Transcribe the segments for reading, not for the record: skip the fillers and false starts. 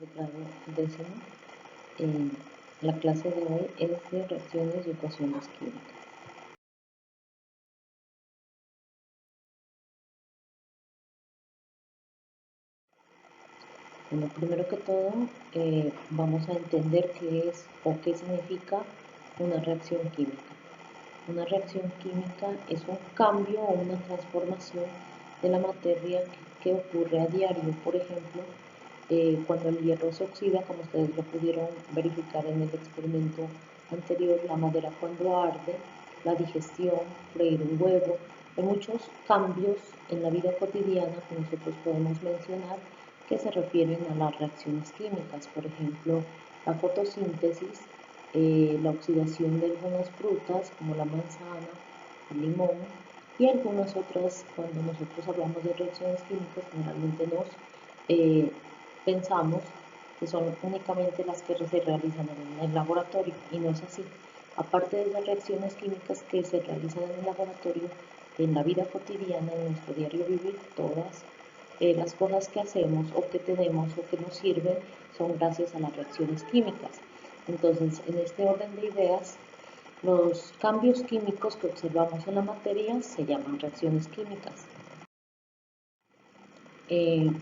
de grado décimo. La clase de hoy es de reacciones y ecuaciones químicas. Bueno, primero que todo vamos a entender qué es o qué significa una reacción química. Una reacción química es un cambio o una transformación de la materia que ocurre a diario. Por ejemplo, cuando el hierro se oxida, como ustedes lo pudieron verificar en el experimento anterior, la madera cuando arde, la digestión, freír un huevo, hay muchos cambios en la vida cotidiana que nosotros podemos mencionar que se refieren a las reacciones químicas. Por ejemplo, la fotosíntesis, la oxidación de algunas frutas como la manzana, el limón y algunas otras. Cuando nosotros hablamos de reacciones químicas, generalmente nos pensamos que son únicamente las que se realizan en el laboratorio, y no es así. Aparte de las reacciones químicas que se realizan en el laboratorio, en la vida cotidiana, en nuestro diario vivir, todas las cosas que hacemos o que tenemos o que nos sirven son gracias a las reacciones químicas. Entonces, en este orden de ideas, los cambios químicos que observamos en la materia se llaman reacciones químicas.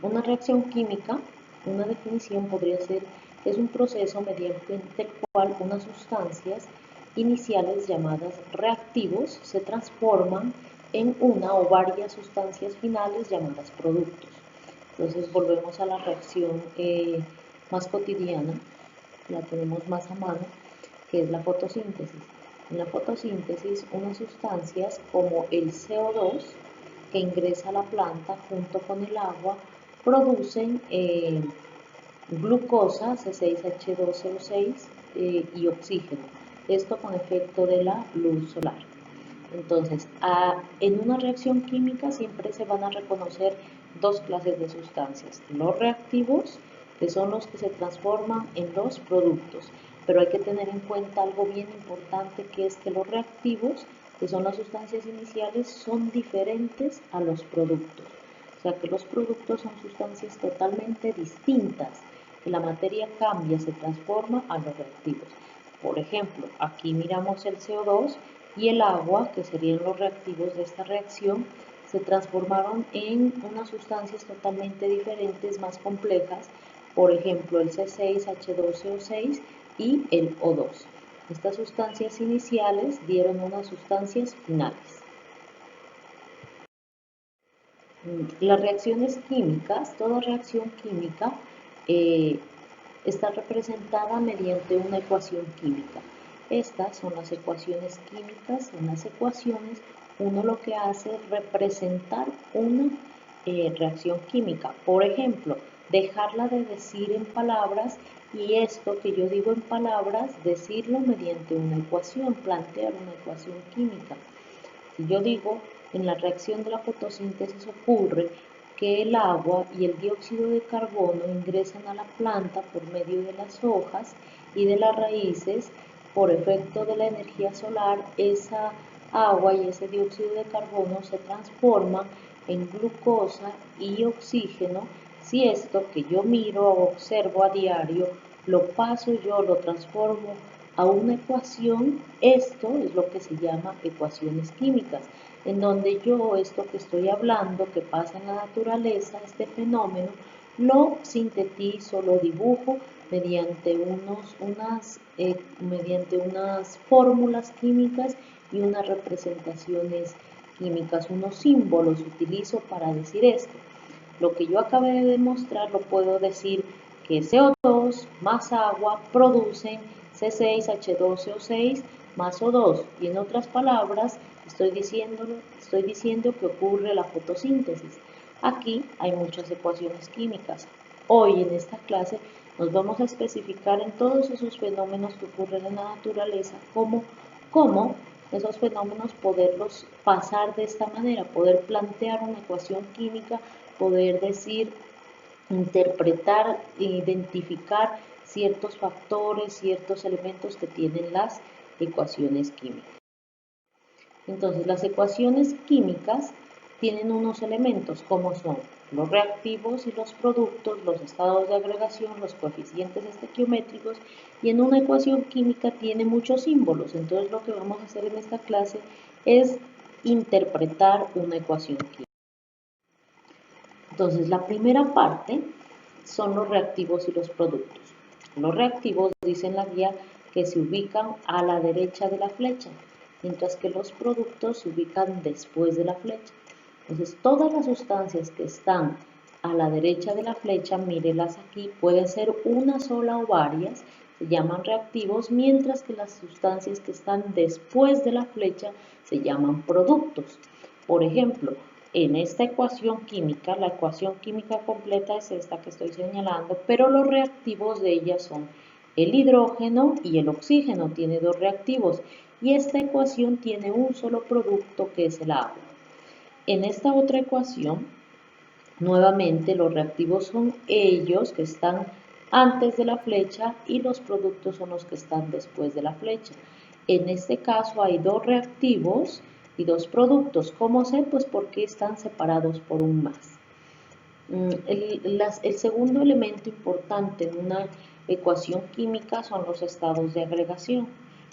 Una reacción química, una definición podría ser que es un proceso mediante el cual unas sustancias iniciales llamadas reactivos se transforman en una o varias sustancias finales llamadas productos. Entonces volvemos a la reacción más cotidiana, la tenemos más a mano, que es la fotosíntesis. En la fotosíntesis, unas sustancias como el CO2 que ingresa a la planta junto con el agua producen glucosa, C6H12O6 y oxígeno. Esto con efecto de la luz solar. Entonces, en una reacción química siempre se van a reconocer dos clases de sustancias: los reactivos, que son los que se transforman en los productos. Pero hay que tener en cuenta algo bien importante, que es que los reactivos, que son las sustancias iniciales, son diferentes a los productos. O sea que los productos son sustancias totalmente distintas, que la materia cambia, se transforma a los reactivos. Por ejemplo, aquí miramos el CO2 y el agua, que serían los reactivos de esta reacción, se transformaron en unas sustancias totalmente diferentes, más complejas, por ejemplo el C6H12O6 y el O2. Estas sustancias iniciales dieron unas sustancias finales. Las reacciones químicas, toda reacción química está representada mediante una ecuación química. Estas son las ecuaciones químicas. En las ecuaciones uno lo que hace es representar una reacción química. Por ejemplo, dejarla de decir en palabras, y esto que yo digo en palabras, decirlo mediante una ecuación, plantear una ecuación química. Si yo digo, en la reacción de la fotosíntesis ocurre que el agua y el dióxido de carbono ingresan a la planta por medio de las hojas y de las raíces. Por efecto de la energía solar, esa agua y ese dióxido de carbono se transforman en glucosa y oxígeno. Si esto que yo miro o observo a diario lo paso yo, lo transformo a una ecuación, esto es lo que se llama ecuaciones químicas, en donde yo esto que estoy hablando, que pasa en la naturaleza, este fenómeno, lo sintetizo, lo dibujo mediante unas fórmulas químicas y unas representaciones químicas, unos símbolos utilizo para decir esto. Lo que yo acabé de demostrar lo puedo decir que CO2 más agua producen C6H12O6 más O2, y en otras palabras estoy diciendo que ocurre la fotosíntesis. Aquí hay muchas ecuaciones químicas. Hoy en esta clase nos vamos a especificar en todos esos fenómenos que ocurren en la naturaleza, cómo esos fenómenos poderlos pasar de esta manera, poder plantear una ecuación química, poder decir, interpretar e identificar ciertos factores, ciertos elementos que tienen las ecuaciones químicas. Entonces, las ecuaciones químicas tienen unos elementos como son los reactivos y los productos, los estados de agregación, los coeficientes estequiométricos, y en una ecuación química tiene muchos símbolos. Entonces lo que vamos a hacer en esta clase es interpretar una ecuación química. Entonces la primera parte son los reactivos y los productos. Los reactivos, dice en la guía, que se ubican a la derecha de la flecha, mientras que los productos se ubican después de la flecha. Entonces, todas las sustancias que están a la derecha de la flecha, mírenlas aquí, pueden ser una sola o varias, se llaman reactivos, mientras que las sustancias que están después de la flecha se llaman productos. Por ejemplo, en esta ecuación química, la ecuación química completa es esta que estoy señalando, pero los reactivos de ella son el hidrógeno y el oxígeno, tiene dos reactivos, y esta ecuación tiene un solo producto que es el agua. En esta otra ecuación, nuevamente los reactivos son ellos que están antes de la flecha y los productos son los que están después de la flecha. En este caso hay dos reactivos y dos productos. ¿Cómo sé? Pues porque están separados por un más. El segundo elemento importante en una ecuación química son los estados de agregación.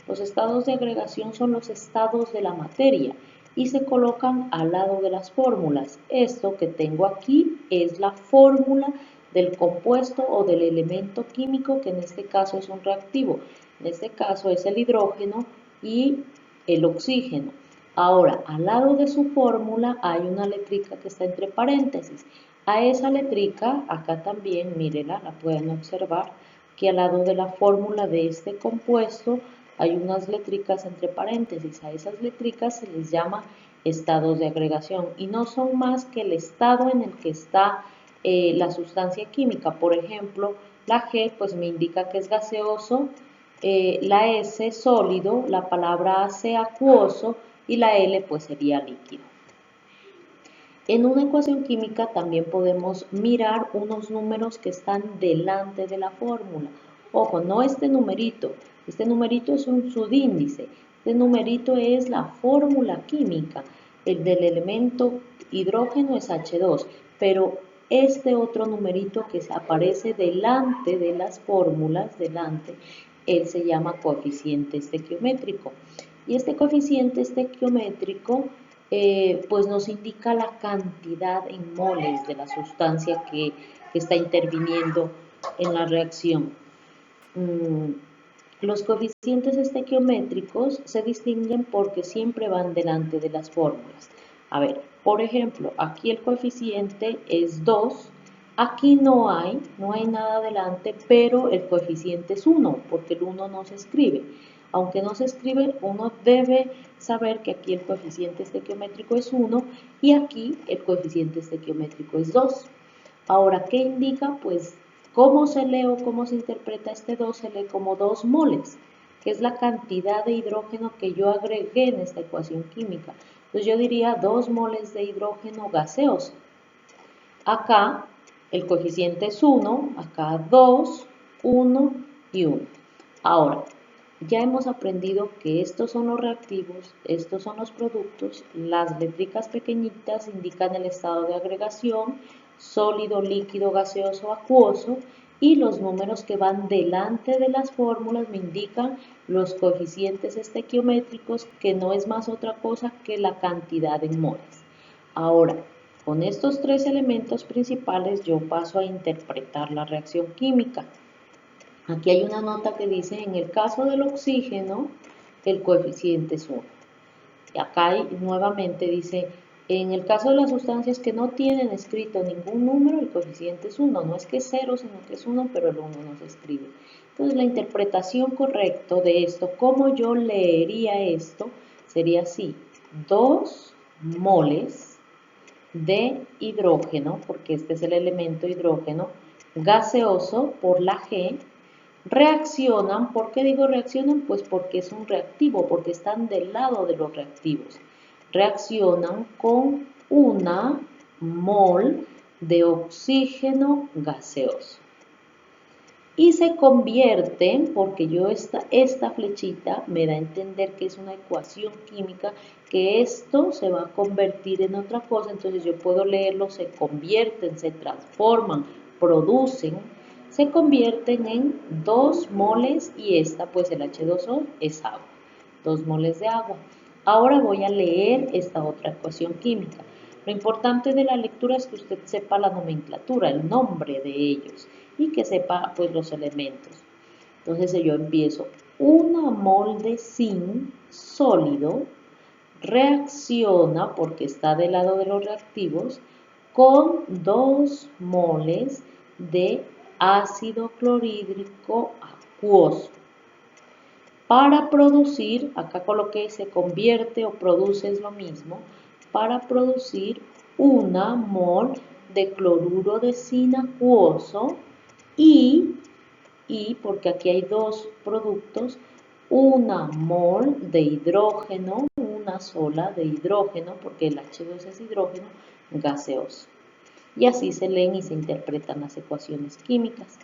Los estados de agregación son los estados de la materia y se colocan al lado de las fórmulas. Esto que tengo aquí es la fórmula del compuesto o del elemento químico, que en este caso es un reactivo. En este caso es el hidrógeno y el oxígeno. Ahora, al lado de su fórmula hay una letrica que está entre paréntesis. A esa letrica, acá también, mírenla, la pueden observar, que al lado de la fórmula de este compuesto hay unas letricas entre paréntesis. A esas letricas se les llama estados de agregación y no son más que el estado en el que está la sustancia química. Por ejemplo, la G pues me indica que es gaseoso, la S sólido, la palabra AC acuoso y la L pues sería líquido. En una ecuación química también podemos mirar unos números que están delante de la fórmula. Ojo, no este numerito es un subíndice, este numerito es la fórmula química, el del elemento hidrógeno es H2, pero este otro numerito que aparece delante de las fórmulas, él se llama coeficiente estequiométrico. Y este coeficiente estequiométrico pues nos indica la cantidad en moles de la sustancia que está interviniendo en la reacción. Los coeficientes estequiométricos se distinguen porque siempre van delante de las fórmulas. A ver, por ejemplo, aquí el coeficiente es 2, aquí no hay nada delante, pero el coeficiente es 1, porque el 1 no se escribe. Aunque no se escribe, uno debe saber que aquí el coeficiente estequiométrico es 1 y aquí el coeficiente estequiométrico es 2. Ahora, ¿qué indica? Pues, ¿cómo se lee o cómo se interpreta este 2? Se lee como 2 moles, que es la cantidad de hidrógeno que yo agregué en esta ecuación química. Entonces yo diría 2 moles de hidrógeno gaseoso. Acá el coeficiente es 1, acá 2, 1 y 1. Ahora, ya hemos aprendido que estos son los reactivos, estos son los productos, las letricas pequeñitas indican el estado de agregación, sólido, líquido, gaseoso, acuoso, y los números que van delante de las fórmulas me indican los coeficientes estequiométricos, que no es más otra cosa que la cantidad en moles. Ahora, con estos tres elementos principales yo paso a interpretar la reacción química. Aquí hay una nota que dice, en el caso del oxígeno, el coeficiente es 1. Y acá nuevamente dice, en el caso de las sustancias que no tienen escrito ningún número, el coeficiente es 1. No es que es 0, sino que es 1, pero el 1 no se escribe. Entonces, la interpretación correcta de esto, cómo yo leería esto, sería así. 2 moles de hidrógeno, porque este es el elemento hidrógeno, gaseoso por la G, reaccionan. ¿Por qué digo reaccionan? Pues porque es un reactivo, porque están del lado de los reactivos. Reaccionan con 1 mol de oxígeno gaseoso. y se convierten, porque yo esta flechita me da a entender que es una ecuación química, que esto se va a convertir en otra cosa, entonces yo puedo leerlo, se convierten, se transforman, producen, se convierten en 2 moles y esta pues el H2O es agua, 2 moles de agua. Ahora voy a leer esta otra ecuación química. Lo importante de la lectura es que usted sepa la nomenclatura, el nombre de ellos y que sepa pues los elementos. Entonces yo empiezo, 1 mol de zinc sólido reacciona, porque está del lado de los reactivos, con 2 moles de ácido clorhídrico acuoso. Para producir, acá coloqué se convierte o produce es lo mismo, para producir 1 mol de cloruro de zinc acuoso y porque aquí hay 2 productos, 1 mol de hidrógeno, una sola de hidrógeno, porque el H2 es hidrógeno gaseoso. Y así se leen y se interpretan las ecuaciones químicas.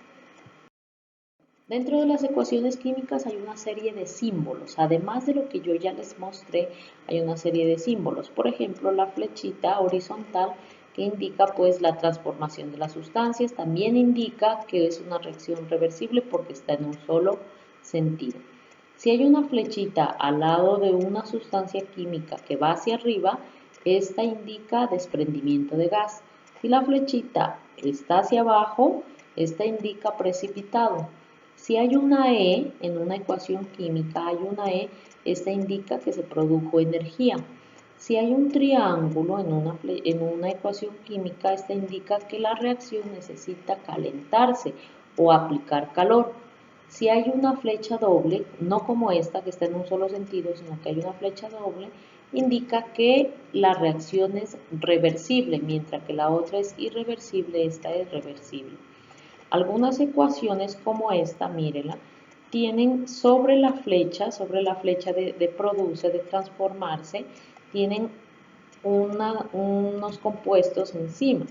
Dentro de las ecuaciones químicas hay una serie de símbolos, además de lo que yo ya les mostré, hay una serie de símbolos. Por ejemplo, la flechita horizontal que indica pues la transformación de las sustancias, también indica que es una reacción reversible porque está en un solo sentido. Si hay una flechita al lado de una sustancia química que va hacia arriba, esta indica desprendimiento de gas. Si la flechita está hacia abajo, esta indica precipitado. Si hay una E en una ecuación química, hay una E, esta indica que se produjo energía. Si hay un triángulo en una ecuación química, esta indica que la reacción necesita calentarse o aplicar calor. Si hay una flecha doble, no como esta que está en un solo sentido, sino que hay una flecha doble, indica que la reacción es reversible, mientras que la otra es irreversible, esta es reversible. Algunas ecuaciones como esta, mírela, tienen sobre la flecha de produce, de transformarse, tienen unos compuestos encima.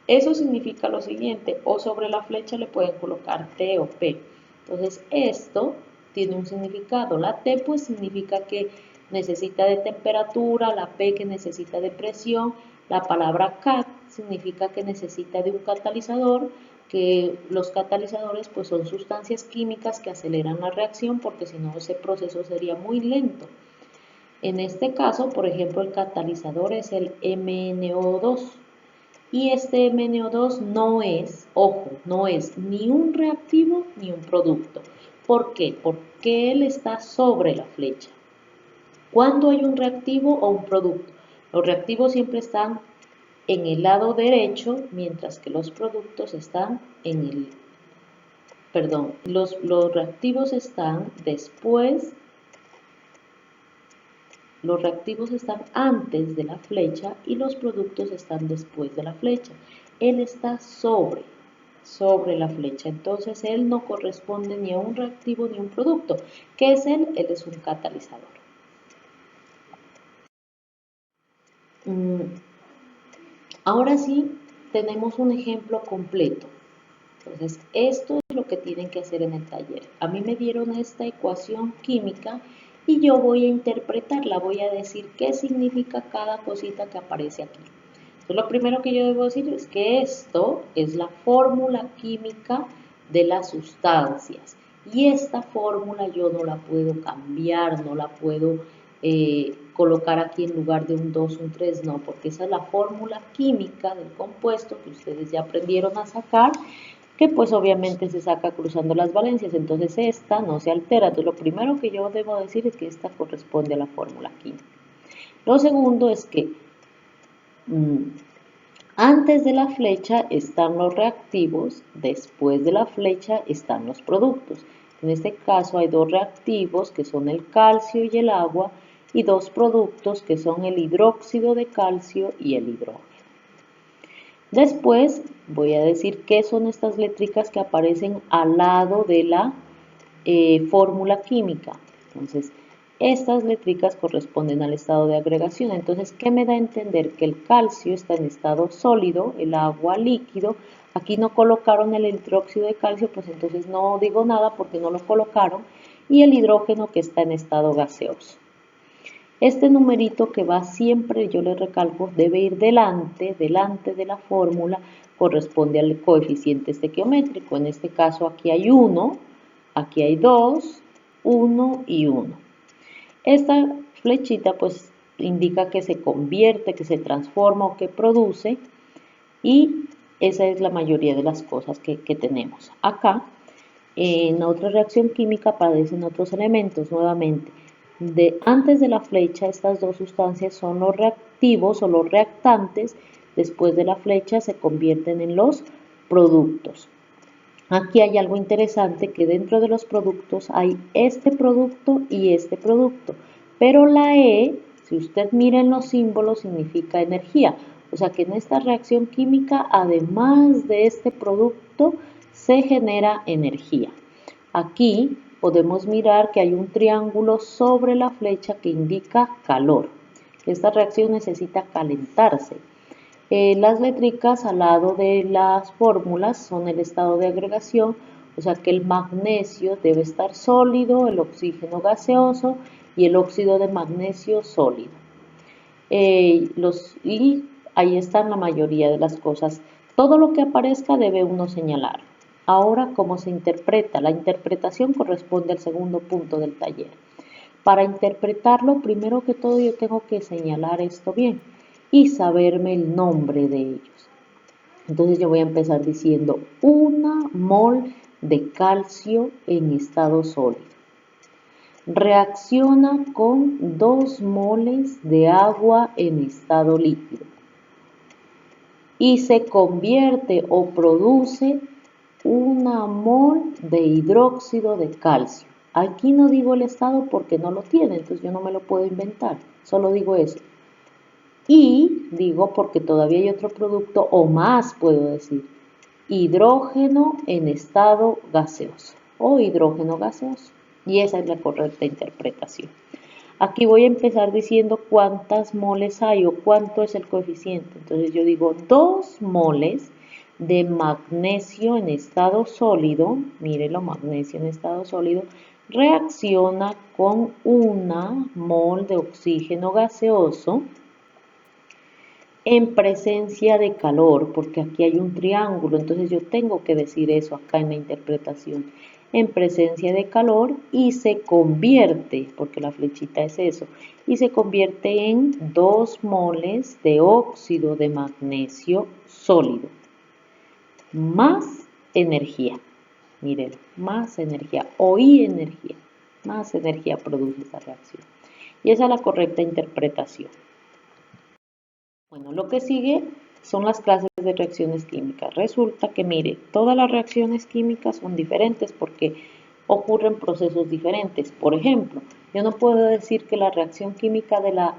Eso significa lo siguiente, o sobre la flecha le pueden colocar T o P. Entonces esto tiene un significado. La T pues significa que necesita de temperatura, la P que necesita de presión, la palabra cat significa que necesita de un catalizador, que los catalizadores pues son sustancias químicas que aceleran la reacción porque si no ese proceso sería muy lento. En este caso, por ejemplo, el catalizador es el MnO2 y este MnO2 no es, ojo, no es ni un reactivo ni un producto. ¿Por qué? Porque él está sobre la flecha. ¿Cuándo hay un reactivo o un producto? Los reactivos siempre están en el lado derecho, mientras que los productos están en el, perdón, los reactivos están después, los reactivos están antes de la flecha y los productos están después de la flecha. Él está sobre la flecha, entonces él no corresponde ni a un reactivo ni a un producto. ¿Qué es él? Él es un catalizador. Ahora sí, tenemos un ejemplo completo. Entonces, esto es lo que tienen que hacer en el taller. A mí me dieron esta ecuación química y yo voy a interpretarla, voy a decir qué significa cada cosita que aparece aquí. Entonces, lo primero que yo debo decir es que esto es la fórmula química de las sustancias. Y esta fórmula yo no la puedo cambiar, no la puedo colocar aquí en lugar de un 2, un 3, no, porque esa es la fórmula química del compuesto que ustedes ya aprendieron a sacar, que pues obviamente se saca cruzando las valencias, entonces esta no se altera. Entonces lo primero que yo debo decir es que esta corresponde a la fórmula química. Lo segundo es que antes de la flecha están los reactivos, después de la flecha están los productos. En este caso hay 2 reactivos que son el calcio y el agua y 2 productos que son el hidróxido de calcio y el hidrógeno. Después voy a decir qué son estas letricas que aparecen al lado de la fórmula química. Entonces, Estas letricas corresponden al estado de agregación. Entonces, ¿qué me da a entender? Que el calcio está en estado sólido, el agua líquido. Aquí no colocaron el hidróxido de calcio, pues entonces no digo nada porque no lo colocaron. Y el hidrógeno que está en estado gaseoso. Este numerito que va siempre, yo le recalco, debe ir delante de la fórmula, corresponde al coeficiente estequiométrico. En este caso aquí hay 1, aquí hay 2, 1 y 1. Esta flechita pues indica que se convierte, que se transforma o que produce, y esa es la mayoría de las cosas que tenemos. Acá, en otra reacción química aparecen otros elementos nuevamente. Antes de la flecha, estas dos sustancias son los reactivos o los reactantes. Después de la flecha se convierten en los productos. Aquí hay algo interesante, que dentro de los productos hay este producto y este producto, pero la E, si usted mira en los símbolos, significa energía. O sea que en esta reacción química, además de este producto, se genera energía. Aquí podemos mirar que hay un triángulo sobre la flecha que indica calor. Esta reacción necesita calentarse. Las letricas al lado de las fórmulas son el estado de agregación, o sea que el magnesio debe estar sólido, el oxígeno gaseoso y el óxido de magnesio sólido. Y ahí están la mayoría de las cosas. Todo lo que aparezca debe uno señalar. Ahora, ¿cómo se interpreta? La interpretación corresponde al segundo punto del taller. Para interpretarlo, primero que todo yo tengo que señalar esto bien y saberme el nombre de ellos. Entonces yo voy a empezar diciendo 1 mol de calcio en estado sólido. Reacciona con 2 moles de agua en estado líquido. Y se convierte o produce 1 mol de hidróxido de calcio. Aquí no digo el estado porque no lo tiene, entonces yo no me lo puedo inventar, solo digo eso. Y digo porque todavía hay otro producto, o más puedo decir, hidrógeno en estado gaseoso o hidrógeno gaseoso. Y esa es la correcta interpretación. Aquí voy a empezar diciendo cuántas moles hay o cuánto es el coeficiente. Entonces yo digo 2 moles de magnesio en estado sólido, mírenlo, magnesio en estado sólido, reacciona con 1 mol de oxígeno gaseoso en presencia de calor, porque aquí hay un triángulo, entonces yo tengo que decir eso acá en la interpretación, en presencia de calor, y se convierte, porque la flechita es eso, y se convierte en 2 moles de óxido de magnesio sólido, más energía, miren, más energía, oí energía, más energía produce esa reacción, y esa es la correcta interpretación. Bueno, lo que sigue son las clases de reacciones químicas. Resulta que, mire, todas las reacciones químicas son diferentes porque ocurren procesos diferentes. Por ejemplo, yo no puedo decir que la reacción química de la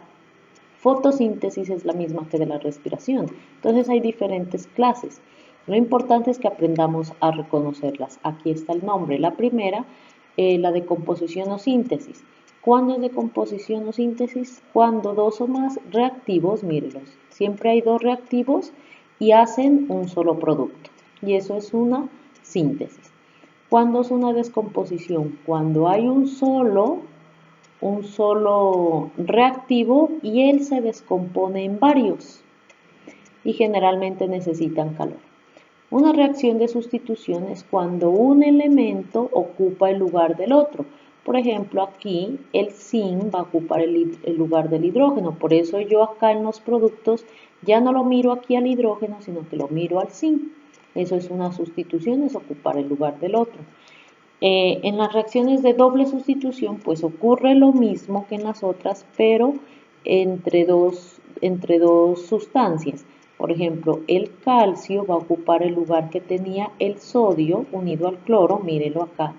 fotosíntesis es la misma que de la respiración. Entonces hay diferentes clases. Lo importante es que aprendamos a reconocerlas. Aquí está el nombre. La primera, la de composición o síntesis. ¿Cuándo es de composición o síntesis? Cuando 2 o más reactivos, mírenlos, siempre hay 2 reactivos y hacen un solo producto. Y eso es una síntesis. ¿Cuándo es una descomposición? Cuando hay un solo reactivo y él se descompone en varios y generalmente necesitan calor. Una reacción de sustitución es cuando un elemento ocupa el lugar del otro. Por ejemplo, aquí el zinc va a ocupar el lugar del hidrógeno. Por eso yo acá en los productos ya no lo miro aquí al hidrógeno, sino que lo miro al zinc. Eso es una sustitución, es ocupar el lugar del otro. En las reacciones de doble sustitución, pues ocurre lo mismo que en las otras, pero entre dos sustancias. Por ejemplo, el calcio va a ocupar el lugar que tenía el sodio unido al cloro, mírenlo acá.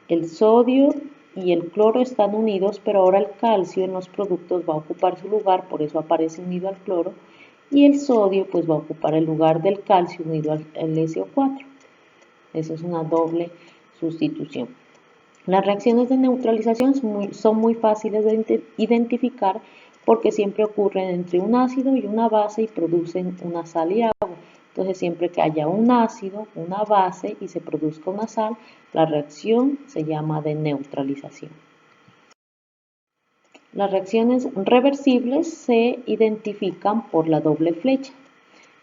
El sodio y el cloro están unidos, pero ahora el calcio en los productos va a ocupar su lugar, por eso aparece unido al cloro, y el sodio pues va a ocupar el lugar del calcio unido al SO4. Eso es una doble sustitución. Las reacciones de neutralización son muy fáciles de identificar porque siempre ocurren entre un ácido y una base y producen una sal y agua. Entonces, siempre que haya un ácido, una base y se produzca una sal, la reacción se llama de neutralización. Las reacciones reversibles se identifican por la doble flecha,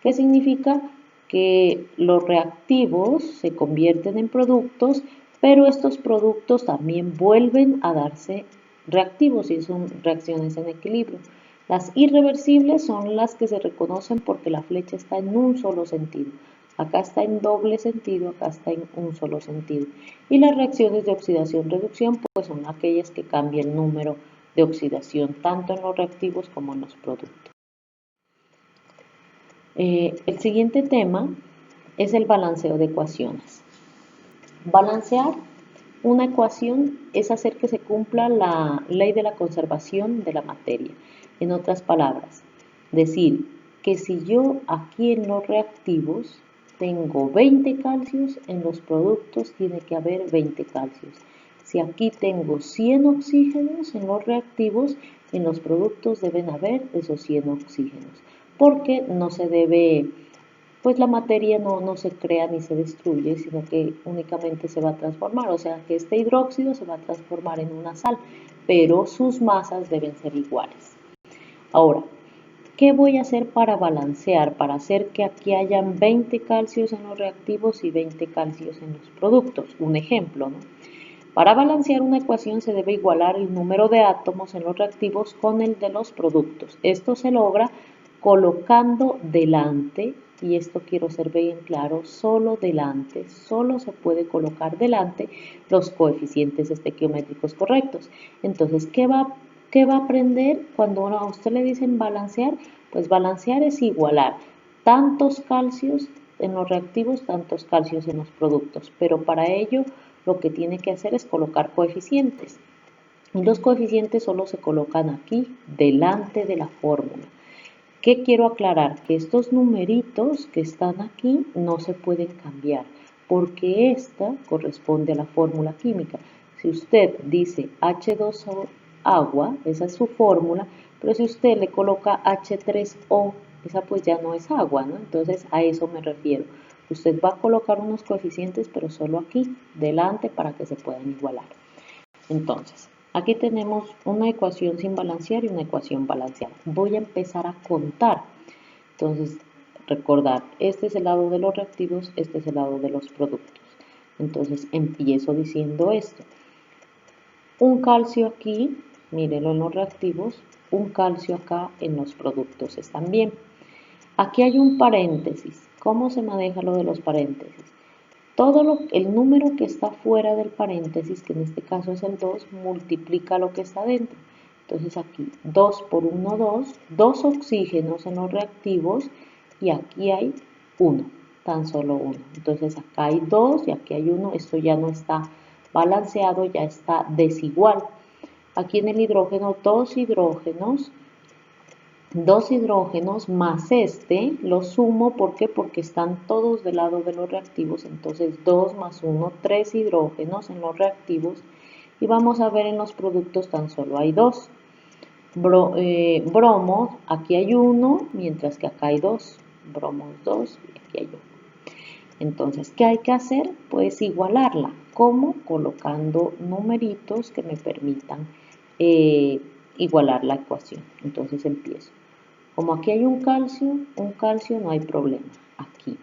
que significa que los reactivos se convierten en productos, pero estos productos también vuelven a darse reactivos y son reacciones en equilibrio. Las irreversibles son las que se reconocen porque la flecha está en un solo sentido. Acá está en doble sentido, acá está en un solo sentido. Y las reacciones de oxidación-reducción pues son aquellas que cambian el número de oxidación tanto en los reactivos como en los productos. El siguiente tema es el balanceo de ecuaciones. Balancear una ecuación es hacer que se cumpla la ley de la conservación de la materia. En otras palabras, decir que si yo aquí en los reactivos tengo 20 calcios, en los productos tiene que haber 20 calcios. Si aquí tengo 100 oxígenos en los reactivos, en los productos deben haber esos 100 oxígenos, porque no se debe, pues la materia no se crea ni se destruye, sino que únicamente se va a transformar. O sea que este hidróxido se va a transformar en una sal, pero sus masas deben ser iguales. Ahora, ¿qué voy a hacer para balancear? Para hacer que aquí hayan 20 calcios en los reactivos y 20 calcios en los productos. Un ejemplo, ¿no? Para balancear una ecuación se debe igualar el número de átomos en los reactivos con el de los productos. Esto se logra colocando delante, y esto quiero ser bien claro, solo delante, solo se puede colocar delante los coeficientes estequiométricos correctos. Entonces, ¿qué va a aprender cuando a usted le dicen balancear? Pues balancear es igualar tantos calcios en los reactivos, tantos calcios en los productos, pero para ello lo que tiene que hacer es colocar coeficientes. Y los coeficientes solo se colocan aquí, delante de la fórmula. ¿Qué quiero aclarar? Que estos numeritos que están aquí no se pueden cambiar, porque esta corresponde a la fórmula química. Si usted dice H2O agua, esa es su fórmula, pero si usted le coloca H3O, esa pues ya no es agua, ¿no? Entonces a eso me refiero. Usted va a colocar unos coeficientes, pero solo aquí, delante, para que se puedan igualar. Entonces, aquí tenemos una ecuación sin balancear y una ecuación balanceada. Voy a empezar a contar. Entonces, recordar, este es el lado de los reactivos, este es el lado de los productos. Entonces, empiezo diciendo esto. Un calcio aquí, mírenlo en los reactivos, un calcio acá en los productos están bien. Aquí hay un paréntesis. ¿Cómo se maneja lo de los paréntesis? El número que está fuera del paréntesis, que en este caso es el 2, multiplica lo que está dentro. Entonces aquí 2 por 1, 2, 2 oxígenos en los reactivos y aquí hay 1, tan solo 1. Entonces acá hay 2 y aquí hay 1, esto ya no está balanceado, ya está desigual. Aquí en el hidrógeno, dos hidrógenos más este, lo sumo, ¿por qué? Porque están todos del lado de los reactivos, entonces 2 más 1, 3 hidrógenos en los reactivos, y vamos a ver en los productos tan solo hay 2. Bromos, aquí hay 1, mientras que acá hay 2, bromos 2 y aquí hay 1. Entonces, ¿qué hay que hacer? Pues igualarla. ¿Cómo? Colocando numeritos que me permitan igualar la ecuación. Entonces empiezo. Como aquí hay un calcio no hay problema. Aquí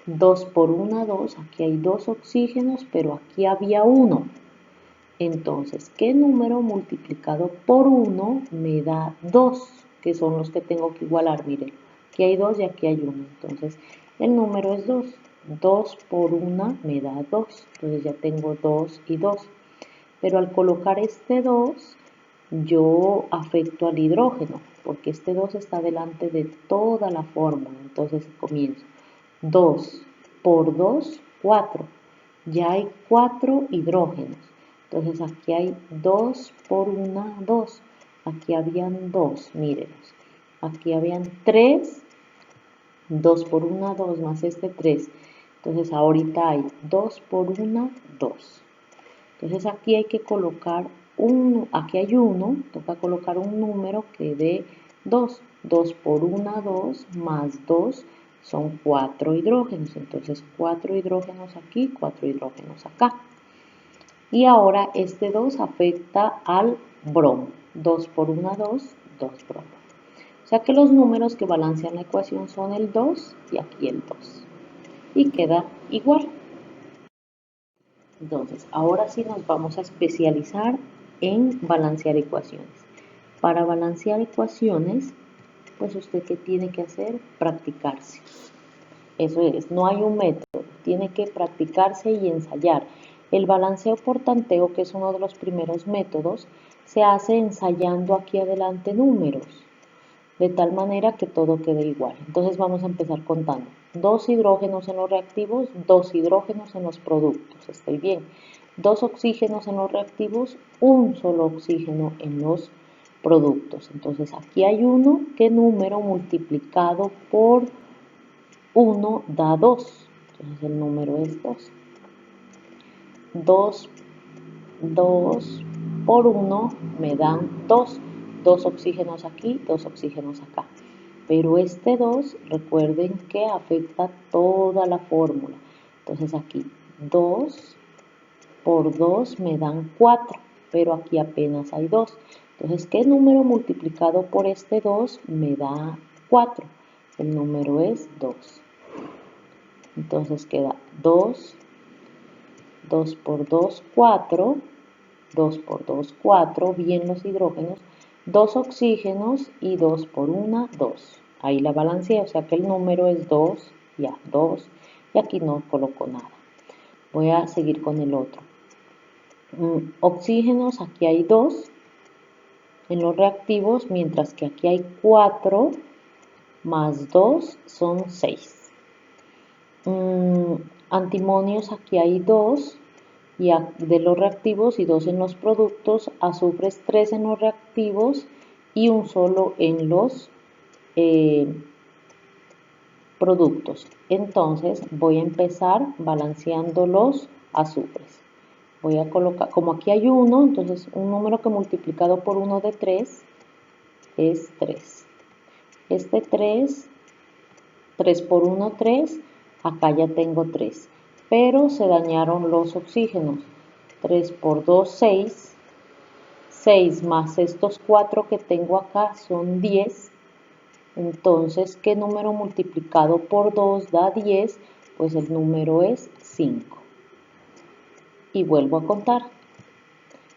2 por 1, 2, aquí hay 2 oxígenos, pero aquí había 1. Entonces, ¿qué número multiplicado por 1 me da 2? Que son los que tengo que igualar, miren. Aquí hay 2 y aquí hay 1. Entonces, el número es 2. 2 por 1 me da 2. Entonces ya tengo 2 y 2. Pero al colocar este 2, yo afecto al hidrógeno, porque este 2 está delante de toda la fórmula. Entonces comienzo. 2 por 2, 4. Ya hay 4 hidrógenos. Entonces aquí hay 2 por 1, 2. Aquí habían 2, mírenlos. Aquí habían 3, 2 por 1, 2 más este 3. Entonces ahorita hay 2 por 1, 2. Entonces aquí hay que colocar aquí hay 1, toca colocar un número que dé 2. 2 por 1, 2, más 2 son 4 hidrógenos. Entonces 4 hidrógenos aquí, 4 hidrógenos acá. Y ahora este 2 afecta al bromo. 2 por 1, 2, 2 bromo. O sea que los números que balancean la ecuación son el 2 y aquí el 2. Y queda igual. Entonces, ahora sí nos vamos a especializar en balancear ecuaciones. Para balancear ecuaciones, pues usted ¿qué tiene que hacer? Practicarse. Eso es, no hay un método, tiene que practicarse y ensayar. El balanceo por tanteo, que es uno de los primeros métodos, se hace ensayando aquí adelante números, de tal manera que todo quede igual. Entonces vamos a empezar contando. 2 hidrógenos en los reactivos, 2 hidrógenos en los productos. Estoy bien. 2 oxígenos en los reactivos, un solo oxígeno en los productos. Entonces aquí hay 1, ¿qué número multiplicado por 1 da 2? Entonces el número es 2. 2 por 1 me dan 2. 2 oxígenos aquí, 2 oxígenos acá. Pero este 2, recuerden que afecta toda la fórmula. Entonces aquí 2 por 2 me dan 4, pero aquí apenas hay 2. Entonces, ¿qué número multiplicado por este 2 me da 4? El número es 2. Entonces queda 2, 2 por 2, 4, 2 por 2, 4, bien los hidrógenos, 2 oxígenos y 2 por 1, 2. Ahí la balanceé, o sea que el número es 2, ya, 2, y aquí no coloco nada. Voy a seguir con el otro. Oxígenos, aquí hay 2 en los reactivos, mientras que aquí hay 4 más 2 son 6. Antimonios, aquí hay 2 y de los reactivos y 2 en los productos, azufres 3 en los reactivos y un solo en los productos. Entonces voy a empezar balanceando los azufres. Voy a colocar, como aquí hay 1, entonces un número que multiplicado por 1 de 3 es 3. Este 3, 3 por 1, 3, acá ya tengo 3. Pero se dañaron los oxígenos. 3 por 2, 6. 6 más estos 4 que tengo acá son 10. Entonces, ¿qué número multiplicado por 2 da 10? Pues el número es 5. Y vuelvo a contar.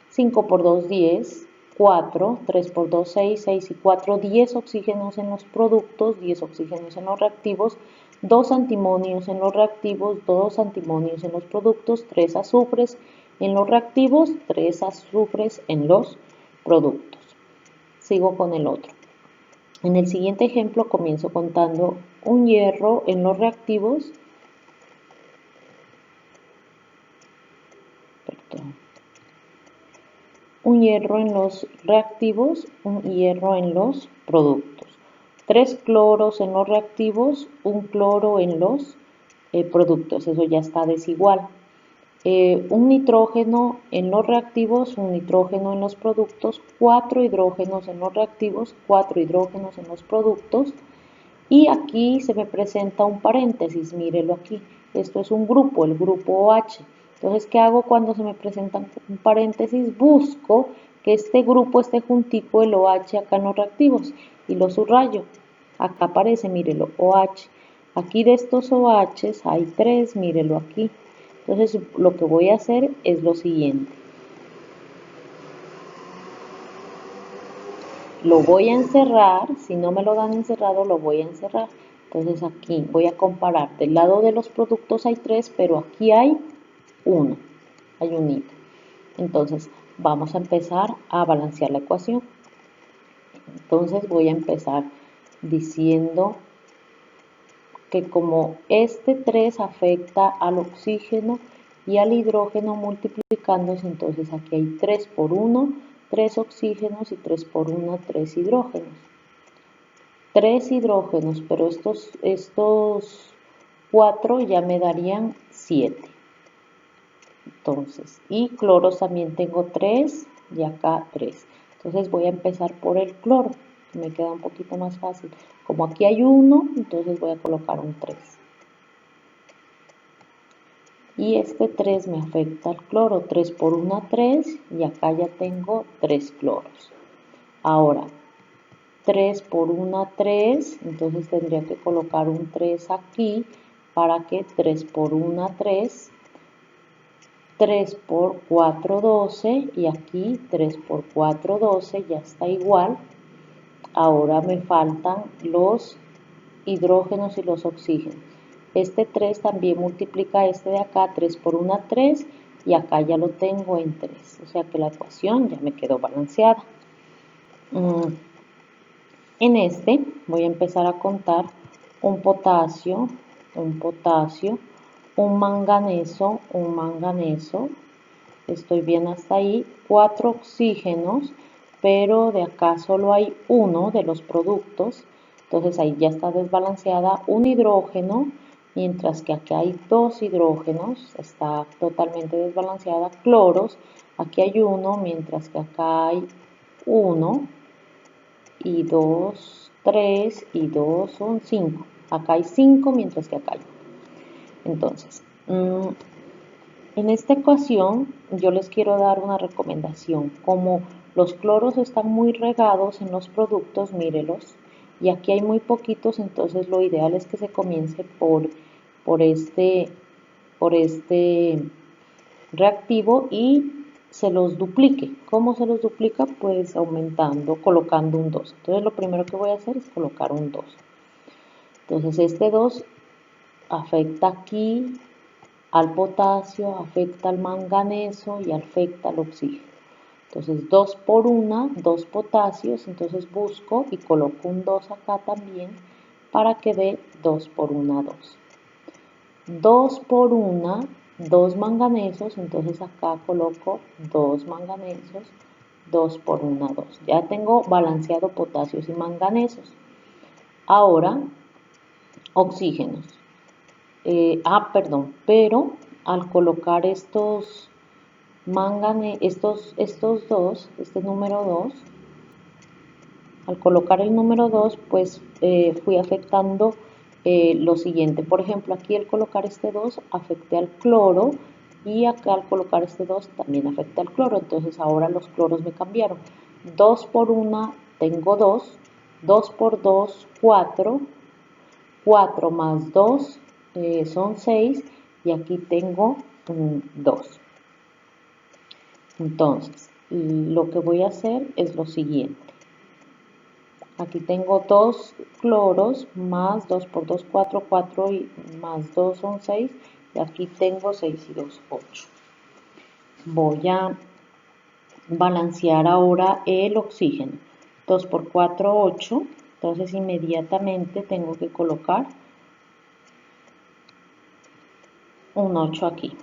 5 por 2, 10. 4, 3 por 2, 6, 6 y 4, 10 oxígenos en los productos, 10 oxígenos en los reactivos, 2 antimonios en los reactivos, 2 antimonios en los productos, 3 azufres en los reactivos, 3 azufres en los productos. Sigo con el otro. En el siguiente ejemplo comienzo contando un hierro en los reactivos, un hierro en los reactivos, un hierro en los productos. 3 cloros en los reactivos, un cloro en los productos, eso ya está desigual. Un nitrógeno en los reactivos, un nitrógeno en los productos, 4 hidrógenos en los reactivos, 4 hidrógenos en los productos. Y aquí se me presenta un paréntesis, mírelo aquí. Esto es un grupo, el grupo OH. Entonces, ¿qué hago cuando se me presenta un paréntesis? Busco que este grupo esté juntico el OH acá en los reactivos y lo subrayo. Acá aparece, mírelo, OH. Aquí de estos OHs hay 3, mírelo aquí. Entonces, lo que voy a hacer es lo siguiente. Lo voy a encerrar, si no me lo dan encerrado, lo voy a encerrar. Entonces aquí voy a comparar, del lado de los productos hay 3, pero aquí hay 1, hay un hito. Entonces vamos a empezar a balancear la ecuación. Entonces voy a empezar diciendo que como este 3 afecta al oxígeno y al hidrógeno multiplicándose, entonces aquí hay 3 por 1, 3 oxígenos y 3 por 1, 3 hidrógenos. 3 hidrógenos, pero estos 4 ya me darían 7. entonces, y cloros también tengo 3 y acá 3. Entonces voy a empezar por el cloro, me queda un poquito más fácil. Como aquí hay 1, entonces voy a colocar un 3. Y este 3 me afecta al cloro, 3 por 1, 3, y acá ya tengo 3 cloros. Ahora, 3 por 1, 3, entonces tendría que colocar un 3 aquí, para que 3 por 1, 3, 3 por 4, 12, y aquí 3 por 4, 12, ya está igual. Ahora me faltan los hidrógenos y los oxígenos. Este 3 también multiplica este de acá, 3 por 1, 3, y acá ya lo tengo en 3. O sea que la ecuación ya me quedó balanceada. En este voy a empezar a contar un potasio, un manganeso, estoy bien hasta ahí, 4 oxígenos, pero de acá solo hay uno de los productos, entonces ahí ya está desbalanceada, un hidrógeno, mientras que aquí hay 2 hidrógenos, está totalmente desbalanceada, cloros, aquí hay uno, mientras que acá hay 1, y 2, 3, y 2 son 5, acá hay 5, mientras que acá hay 1. Entonces, en esta ecuación yo les quiero dar una recomendación. Como los cloros están muy regados en los productos, mírelos, y aquí hay muy poquitos, entonces lo ideal es que se comience por este reactivo y se los duplique. ¿Cómo se los duplica? Pues aumentando, colocando un 2. Entonces lo primero que voy a hacer es colocar un 2. Entonces este 2 afecta aquí al potasio, afecta al manganeso y afecta al oxígeno. Entonces 2 por 1, 2 potasios, entonces busco y coloco un 2 acá también para que dé 2 por 1, 2. 2 por 1, 2 manganesos, entonces acá coloco 2 manganesos, 2 por 1, 2. Ya tengo balanceado potasios y manganesos. Ahora, oxígenos. Pero al colocar estos dos, este número 2, al colocar el número 2, pues fui afectando lo siguiente. Por ejemplo, aquí al colocar este 2 afecté al cloro y acá al colocar este 2 también afecté al cloro. Entonces ahora los cloros me cambiaron. 2 por 1 tengo 2, 2 por 2, 4, 4 más 2 son 6 y aquí tengo 2. Entonces, lo que voy a hacer es lo siguiente. Aquí tengo 2 cloros más 2 por 2, 4, 4 y más 2 son 6. Y aquí tengo 6 y 2, 8. Voy a balancear ahora el oxígeno. 2 por 4, 8. Entonces inmediatamente tengo que colocar un 8 aquí.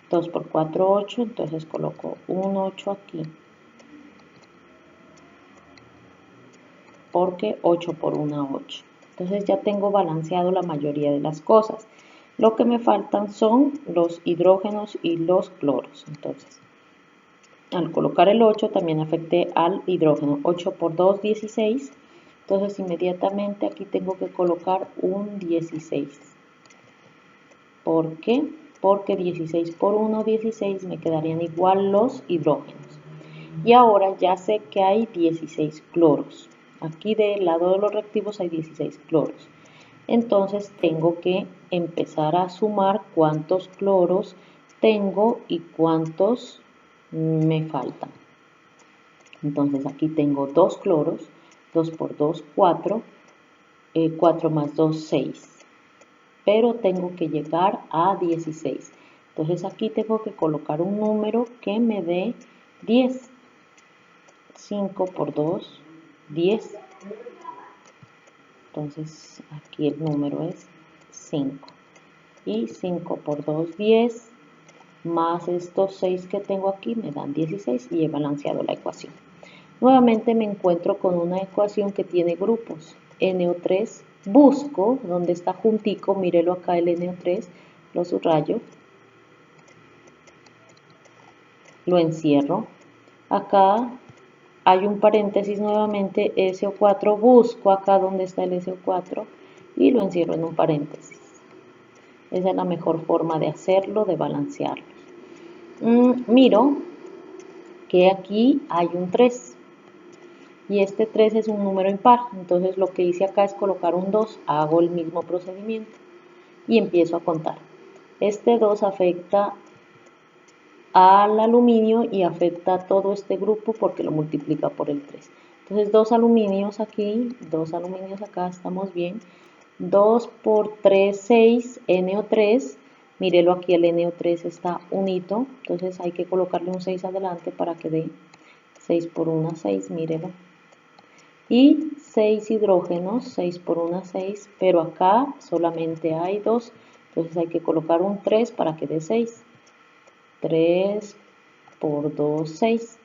2 por 4, 8. Entonces coloco un 8 aquí. Porque 8 por 1, 8. Entonces ya tengo balanceado la mayoría de las cosas. Lo que me faltan son los hidrógenos y los cloros. Entonces, al colocar el 8 también afecté al hidrógeno. 8 por 2, 16. Entonces inmediatamente aquí tengo que colocar un 16. ¿Por qué? Porque 16 por 1, 16 me quedarían igual los hidrógenos. Y ahora ya sé que hay 16 cloros. Aquí del lado de los reactivos hay 16 cloros. Entonces tengo que empezar a sumar cuántos cloros tengo y cuántos me faltan. Entonces aquí tengo 2 cloros, 2 por 2, 4, 4 más 2, 6. Pero tengo que llegar a 16. Entonces aquí tengo que colocar un número que me dé 10. 5 por 2, 10. Entonces aquí el número es 5. Y 5 por 2, 10. Más estos 6 que tengo aquí me dan 16 y he balanceado la ecuación. Nuevamente me encuentro con una ecuación que tiene grupos. NO3, busco donde está juntico, mírelo acá el NO3, lo subrayo. lo encierro. Acá hay un paréntesis nuevamente, SO4, busco acá donde está el SO4 y lo encierro en un paréntesis. Esa es la mejor forma de hacerlo, de balancearlo. Miro que aquí hay un 3 y este 3 es un número impar, entonces lo que hice acá es colocar un 2, hago el mismo procedimiento y empiezo a contar. Este 2 afecta al aluminio y afecta a todo este grupo porque lo multiplica por el 3. Entonces 2 aluminios aquí, 2 aluminios acá, estamos bien. 2 por 3, 6, NO3, mírelo aquí, el NO3 está unito, entonces hay que colocarle un 6 adelante para que dé 6 por 1, 6, mírelo. Y 6 hidrógenos, 6 por 1, 6, pero acá solamente hay 2, entonces hay que colocar un 3 para que dé 6. 3 por 2, 6.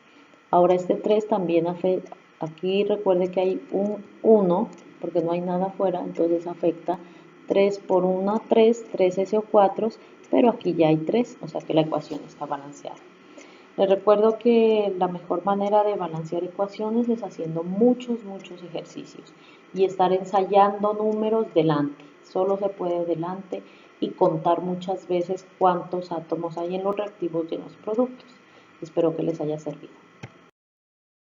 Ahora este 3 también afecta, aquí recuerde que hay un 1, porque no hay nada afuera, entonces afecta 3 por 1, 3, 3 SO4, pero aquí ya hay 3, o sea que la ecuación está balanceada. Les recuerdo que la mejor manera de balancear ecuaciones es haciendo muchos ejercicios y estar ensayando números delante. Solo se puede delante y contar muchas veces cuántos átomos hay en los reactivos de los productos. Espero que les haya servido.